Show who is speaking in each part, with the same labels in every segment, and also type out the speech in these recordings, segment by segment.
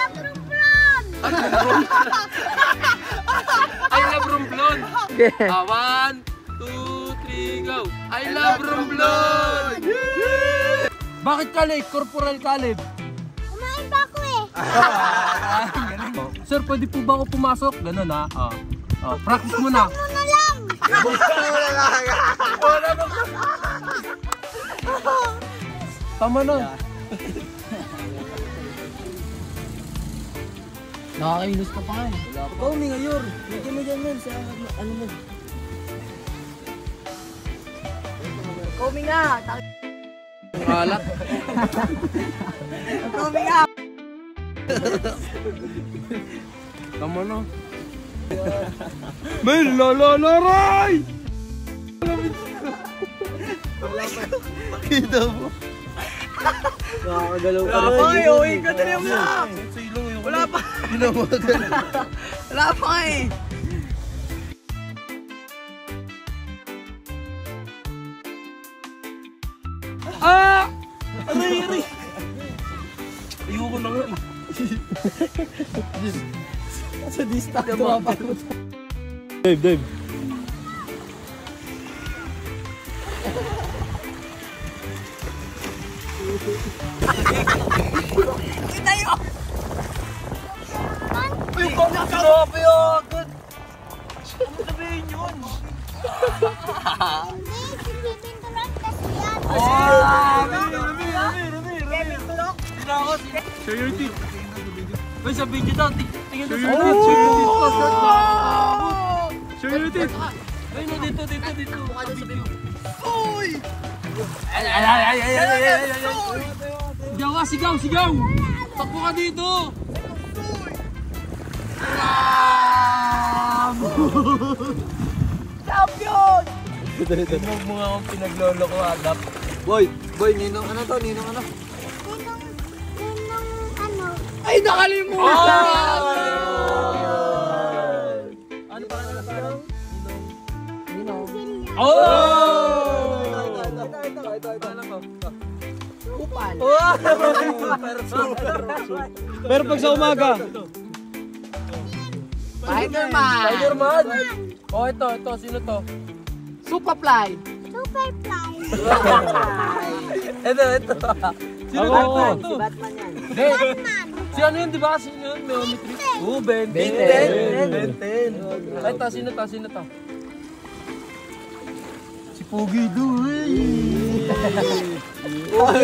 Speaker 1: love Romblon!
Speaker 2: I love Romblon! 1, 2, 3, go! I love Romblon! Bakit ka late? Corporal Caleb?
Speaker 1: Kumain pa ako eh.
Speaker 2: Sir, pwede po ba ako pumasok? Ganun ha. Practice muna.
Speaker 1: Muna lang!
Speaker 2: Tama na.
Speaker 3: Nakakainis ka pa nga eh.
Speaker 4: Ikaw, may ngayon. Medyo mo dyan, sa ano mo.
Speaker 3: Coming nga!
Speaker 2: Alat.
Speaker 3: Coming nga!
Speaker 2: Tama na. May lalalaray!
Speaker 4: Makita mo. Nakakagalaw ka rin.
Speaker 3: Ay, uwi ka na rin mo! Wala pa! Wala pa nga eh!
Speaker 2: Ah! Aray! Ayoko na nga eh.
Speaker 4: Sa distak to pa.
Speaker 2: Dave.
Speaker 3: Kita yun!
Speaker 4: Grabe yun!
Speaker 3: Ano sabihin yun?
Speaker 1: Hindi, si Pintulan kasi yan.
Speaker 3: Kevin Tulok?
Speaker 2: Show your teeth. Uy, sa video daw. Tingnan
Speaker 3: Show
Speaker 2: sa
Speaker 3: your
Speaker 2: video.
Speaker 3: teeth.
Speaker 2: Show your teeth. Ay, no, dito.
Speaker 3: Uy!
Speaker 2: Ay. Sigaw. Takbo ka dito.
Speaker 3: Champion!
Speaker 4: Huwag mo nga akong pinaglolo ko, Adap. Boy, ninong ano to? Ninong ano?
Speaker 1: Ninong ano?
Speaker 3: Ay, nakalimutan!
Speaker 4: Ano pa nga na Ninong.
Speaker 2: Oh!
Speaker 4: Ito.
Speaker 3: Upal.
Speaker 4: Pero pag sa umaga.
Speaker 3: Spider-Man!
Speaker 2: Oh, ito. Sino to?
Speaker 3: Superfly!
Speaker 1: Superfly.
Speaker 4: Ito.
Speaker 2: Sino
Speaker 4: Ako.
Speaker 2: to?
Speaker 3: Si Batman yan.
Speaker 1: Batman.
Speaker 2: Si ano yun, di ba? Sino yun? Meometry.
Speaker 4: Oh, Ben 10.
Speaker 2: Ito, sino to? Si Pogi doon.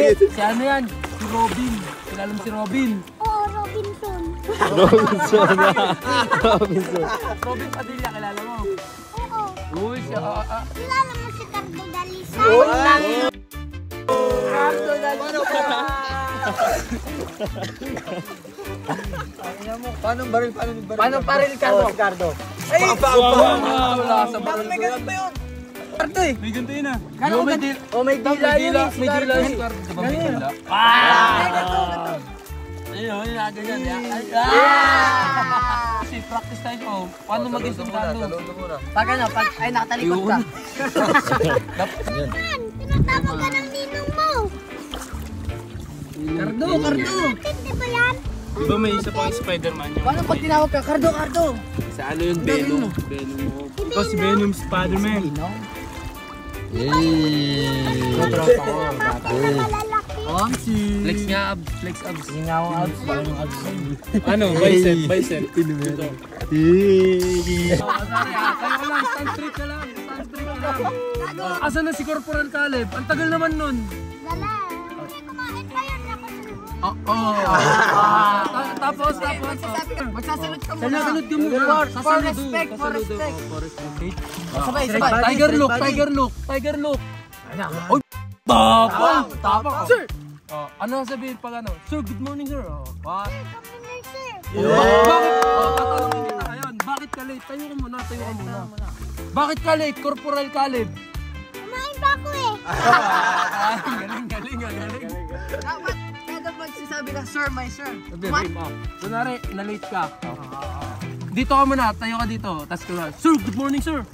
Speaker 2: Si ano yan? Si Robin. Kilala mo si Robin?
Speaker 1: Oo, Robinson.
Speaker 2: Robin Padilla, kilala mo?
Speaker 1: Oo.
Speaker 2: Uy, siya.
Speaker 1: Kilala mo si Cardo Dalisa?
Speaker 3: Cardo Dalisa!
Speaker 4: Paano baril?
Speaker 3: Paano paril Cardo? Ay!
Speaker 2: Wala sa baril
Speaker 3: May
Speaker 2: ko yan.
Speaker 3: ganun pa yun! Cardo eh!
Speaker 2: May ganito yun ah.
Speaker 3: Kano may dila yun eh!
Speaker 2: May dila si Cardo. Diba may dila?
Speaker 3: Ganito!
Speaker 2: Ayun, ganyan. Kasi practice tayo ko. Paano maging sundalo?
Speaker 3: Pag ano, ay nakatalikod ka.
Speaker 1: Yan, tinatawag ka ng ninong mo.
Speaker 3: Cardo!
Speaker 1: Bakit di ba yan?
Speaker 2: Di ba may isa pang Spider-Man yung...
Speaker 3: Paano pag tinawag ka? Cardo!
Speaker 2: Sa ano yung Venom? Ito si Venom Spider-Man.
Speaker 1: Malalaki.
Speaker 2: Flex nga abs. Flex abs.
Speaker 3: Singaw abs. Parang abs.
Speaker 2: Ano? Bicep. Ito. Sorry ah. Kaya lang. Stand straight ka lang. Asa na si Corporal Caleb? Ang tagal naman nun.
Speaker 1: Wala. Hindi kumain pa yan. Ako
Speaker 2: Tapos.
Speaker 3: Magsasalot ka muna.
Speaker 2: Sasalud ka muna.
Speaker 3: For respect. Sabay.
Speaker 2: Tiger look. Oy! Tapang! Sir! Ano sabihin pag ano? Sir, good morning sir. What? Bakit? Tatanungin kita ngayon. Bakit ka late? Tayo ka muna. Bakit ka late, Corporal Caleb?
Speaker 1: Kumain pa ako eh.
Speaker 2: Galing.
Speaker 3: Dapat kada magsasabi ka, sir, my sir.
Speaker 2: Kunwari, na-late ka. Dito ka muna, tayo ka dito. Tapos ka na, sir, good morning sir.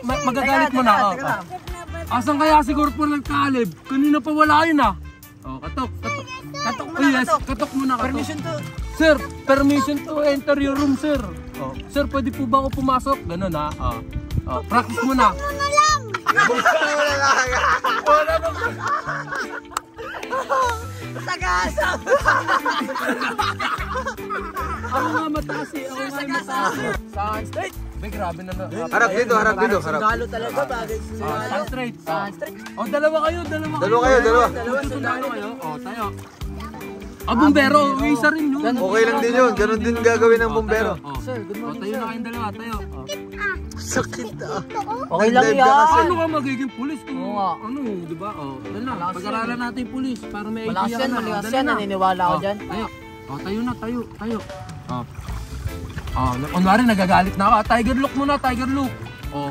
Speaker 2: Magagalit mo na. Asan kaya si Corporal Caleb? Kanina pa wala yun ah. Katok.
Speaker 1: Sir,
Speaker 3: Katok mo
Speaker 2: Oh,
Speaker 3: na,
Speaker 2: yes,
Speaker 3: katok.
Speaker 2: katok muna, katok.
Speaker 3: Permission to.
Speaker 2: Sir, permission to enter your room, sir. Oh. Sir, pwede po ba ako pumasok? Ganun ha. Practice muna.
Speaker 1: Ano na lang?
Speaker 2: Wala ba?
Speaker 3: Sagasa!
Speaker 2: Ako nga mataas eh. Ako nga mataas eh. Saan straight? May grabe na.
Speaker 4: Harap dito, harap dito, harap.
Speaker 3: Sundalo talaga, bagay sa sundalo.
Speaker 2: Saan straight?
Speaker 3: Saan straight?
Speaker 2: Oh, dalawa kayo.
Speaker 4: Dalawa kayo, dalawa.
Speaker 3: Dalawa sundalo.
Speaker 2: kayo. Oh, tayo. Bumbero. Isa rin yun.
Speaker 4: Okay lang din yun. Ganun din gagawin ng bumbero.
Speaker 3: Sir, good morning,
Speaker 2: Tayo
Speaker 3: sir.
Speaker 2: na kayong dalawa. Tayo.
Speaker 4: Sakit ah.
Speaker 3: Okay lang
Speaker 4: Dive ka
Speaker 3: yan.
Speaker 4: kasi.
Speaker 2: Ano ka magiging pulis kung
Speaker 3: Oo nga.
Speaker 2: ano, di ba? Oh, dala na.
Speaker 3: Malakas
Speaker 2: Pag-aralan natin yung pulis para may
Speaker 3: Malakas
Speaker 2: idea
Speaker 3: yan,
Speaker 2: ka na.
Speaker 3: malakas
Speaker 2: Dala
Speaker 3: yan.
Speaker 2: na.
Speaker 3: Naniniwala ako
Speaker 2: Oh,
Speaker 3: dyan.
Speaker 2: Tayo. Oh, tayo na, tayo. Kunwari nagagalit na ako. Tiger look muna, tiger look. Oh.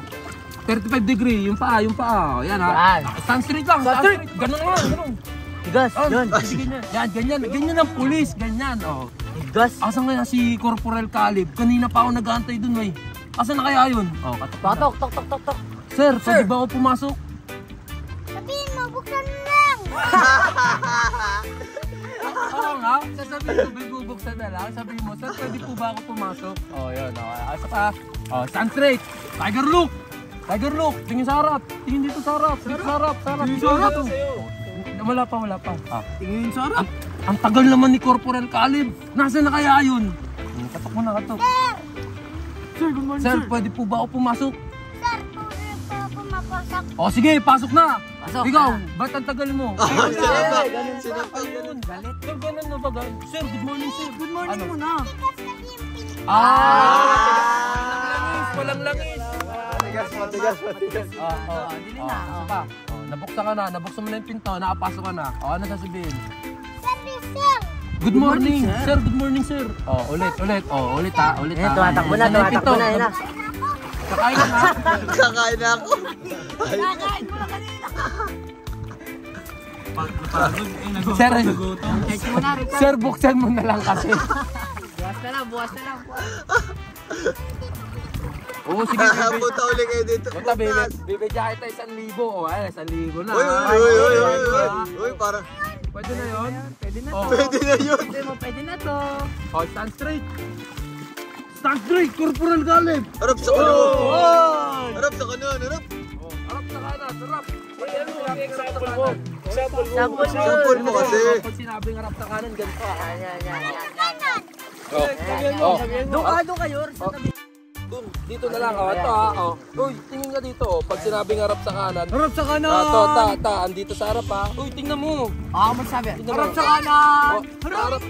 Speaker 2: 35 degree, yung paa. Oh, yan ha.
Speaker 3: Yan.
Speaker 2: Stand straight lang, stand straight. Ganun nga, ganun.
Speaker 3: Tigas, yun.
Speaker 2: Ganyan. Yan, ganyan ang pulis, ganyan. Oh.
Speaker 3: Tigas.
Speaker 2: Asan kaya si Corporal Caleb? Kanina pa ako nag-aantay dun, eh. Asan na kaya yun? Oh, katok.
Speaker 3: Patok, tok, tok, tok, tok.
Speaker 2: Sir, pwede ba ako pumasok?
Speaker 1: Sabihin mo, buksan mo lang.
Speaker 2: Oo nga, sasabihin ko, bubuksan na lang. Sabihin mo, sir, pwede po ba ako pumasok? Oh, yun. Asa pa? Oh, stand straight. Tiger look. Tiger look. Tingin sa harap. Tingin dito sa harap. Dito sa harap. Dito sa harap. Wala pa.
Speaker 3: Tingin sa harap.
Speaker 2: Ang tagal naman ni Corporal Caleb. Nasaan na kaya yun? Katok mo na, katok.
Speaker 3: Sir, good morning,
Speaker 2: Sir, pwede po ba ako pumasok?
Speaker 1: Sir, pwede pa pumapasok.
Speaker 2: O sige, pasok na.
Speaker 3: Pasok.
Speaker 2: Ikaw, ba't ang tagal mo?
Speaker 4: Sinapak.
Speaker 3: ganun pa.
Speaker 4: Sinapak.
Speaker 2: Ayun, galit. Sir, ganun na ba? Sir, good morning, sir. Good morning
Speaker 3: muna.
Speaker 1: Tigas na yung pinto.
Speaker 2: Walang langis.
Speaker 4: Matigas, matigas.
Speaker 3: Dili na.
Speaker 2: Isa pa. Nabuksan ka na, nabuksan mo na yung pinto, nakapasok ka na. Ano sasabihin?
Speaker 1: Service, sir.
Speaker 2: Good morning, sir. Good morning, sir. Ulit. Ulit ha.
Speaker 3: Tumatakbo na, tumatakbo na. Yan na.
Speaker 2: Kakain ka na.
Speaker 4: Kakain na ako.
Speaker 1: Kakain mo na kanina.
Speaker 2: Sir,
Speaker 3: Check mo na, Rita.
Speaker 2: sir, buksan mo na lang kasi.
Speaker 3: Buwas na lang.
Speaker 2: Oo, sige, bebe.
Speaker 4: Punta uli kayo dito.
Speaker 2: Punta, bebe. Bibigyan kita 1,000. O, ay, 1,000 na.
Speaker 4: Uy, parang
Speaker 2: Pwede na yun?
Speaker 3: Pwede na
Speaker 2: Oh.
Speaker 3: to.
Speaker 4: pwede na yun.
Speaker 3: Pwede na to.
Speaker 2: Oh, stand straight. Stand straight, Corporal Caleb.
Speaker 4: Harap sa kanon. Harap sa kanon, harap.
Speaker 2: Harap sa kanan, harap. Example mo.
Speaker 4: Sample mo kasi.
Speaker 2: Pag sinabing harap sa kanan, ganito.
Speaker 1: Kanan.
Speaker 3: Doon kayo.
Speaker 2: Dun, dito na lang. Ito ha. Uy, tingin ka dito. Pag sinabing harap sa kanan.
Speaker 3: Harap sa kanan.
Speaker 2: Andito sa harap ha. Uy, tingnan mo.
Speaker 3: Ako magsabi.
Speaker 2: Tingnan
Speaker 3: Harap
Speaker 2: mo.
Speaker 3: sa kanan.
Speaker 2: Harap.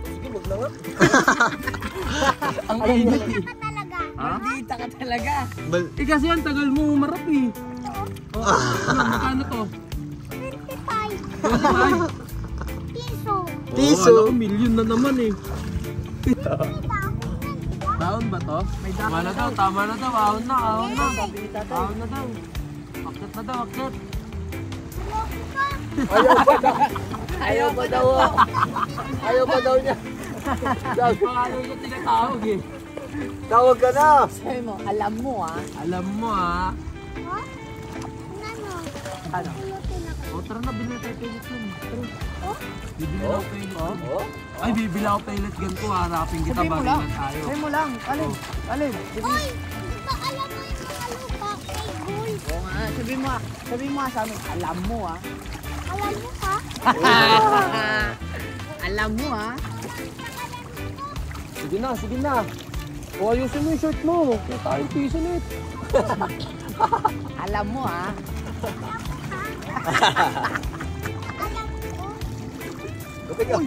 Speaker 2: Sige, wag na nga. Ang init eh.
Speaker 1: Ka talaga.
Speaker 3: Kita ka talaga.
Speaker 2: Eh kasi ang tagal mo umarap eh. Magkano to?
Speaker 1: 25
Speaker 2: 25?
Speaker 1: piso.
Speaker 4: Piso.
Speaker 2: Alam ko, million na naman eh. Taon ba to? Tama na daw, ahon na. Ahon na daw. Akit na daw, akit.
Speaker 3: Ayaw pa daw.
Speaker 4: Ayaw pa daw niya.
Speaker 2: Pangalan ko tinatawag eh.
Speaker 4: Tawag ka na.
Speaker 3: Sabi mo, alam mo ah.
Speaker 2: Alam mo ah.
Speaker 1: Ha? Ano?
Speaker 2: O tara na, bilhin tayo pellet nun. Tara.
Speaker 1: Oh?
Speaker 2: Bibili ako pellet gun. Ay, bibili ako pellet gun ko. Harapin kita
Speaker 3: Sabi mo
Speaker 2: bago
Speaker 3: lang.
Speaker 2: na tayo.
Speaker 3: Sabi mo lang. Alin?
Speaker 1: Oy! Di ba alam mo yung mga lupa kay Gold?
Speaker 3: Oo nga. Sabi mo sa amin, alam mo ah.
Speaker 1: Alam mo ka?
Speaker 3: Alam mo ah.
Speaker 2: Sige na. O ayusin mo yung shirt mo. Kaya tayong piso net.
Speaker 3: Alam mo ah.
Speaker 1: Alam ko.
Speaker 4: Teka.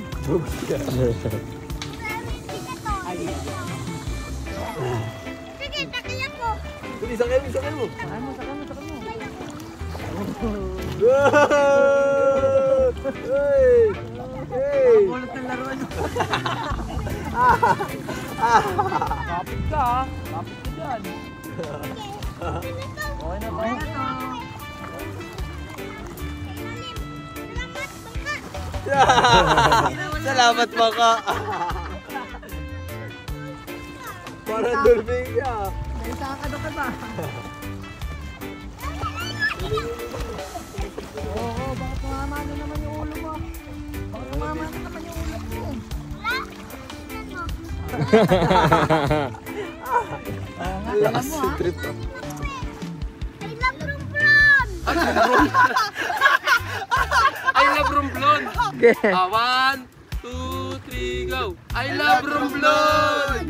Speaker 1: Sige, takiyak ko.
Speaker 4: Sige, sakay mo.
Speaker 3: Sakay mo.
Speaker 4: Hey!
Speaker 3: Ulit ng laruan.
Speaker 2: Kapit ka ha. Kapit ka dyan. Okay na tayo.
Speaker 4: Salamat baka. Parang dolphin ka.
Speaker 3: May sakado ka ba? Oo, bakit mamano naman yung ulo mo? Baka mama na naman yung ulam mo.
Speaker 1: Wala. Ano?
Speaker 3: Lakas si trip.
Speaker 1: I love Romblon.
Speaker 2: I love Romblon.
Speaker 3: Okay.
Speaker 2: 1, 2, 3, go. I love Romblon.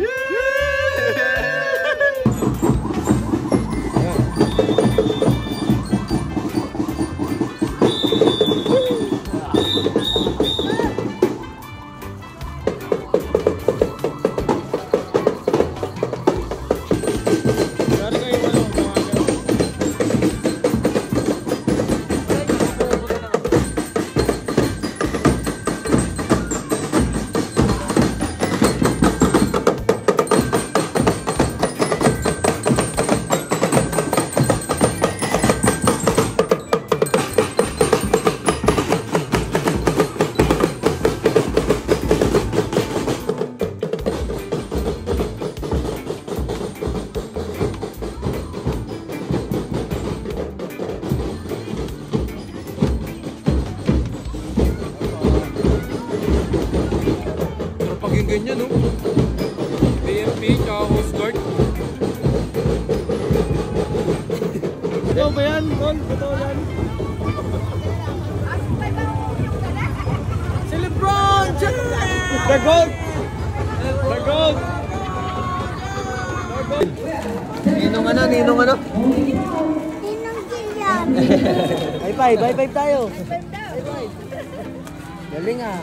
Speaker 2: Pag yung ganyan, no? BMP, tsaka Coast Guard.
Speaker 3: Ito ba yan? Tol? Ito yan? Si Lebron James! The GOAT! The GOAT!
Speaker 4: Ninong ano, ninong ano?
Speaker 1: Ninong Gillian.
Speaker 3: High five tayo! High five! Galing ah!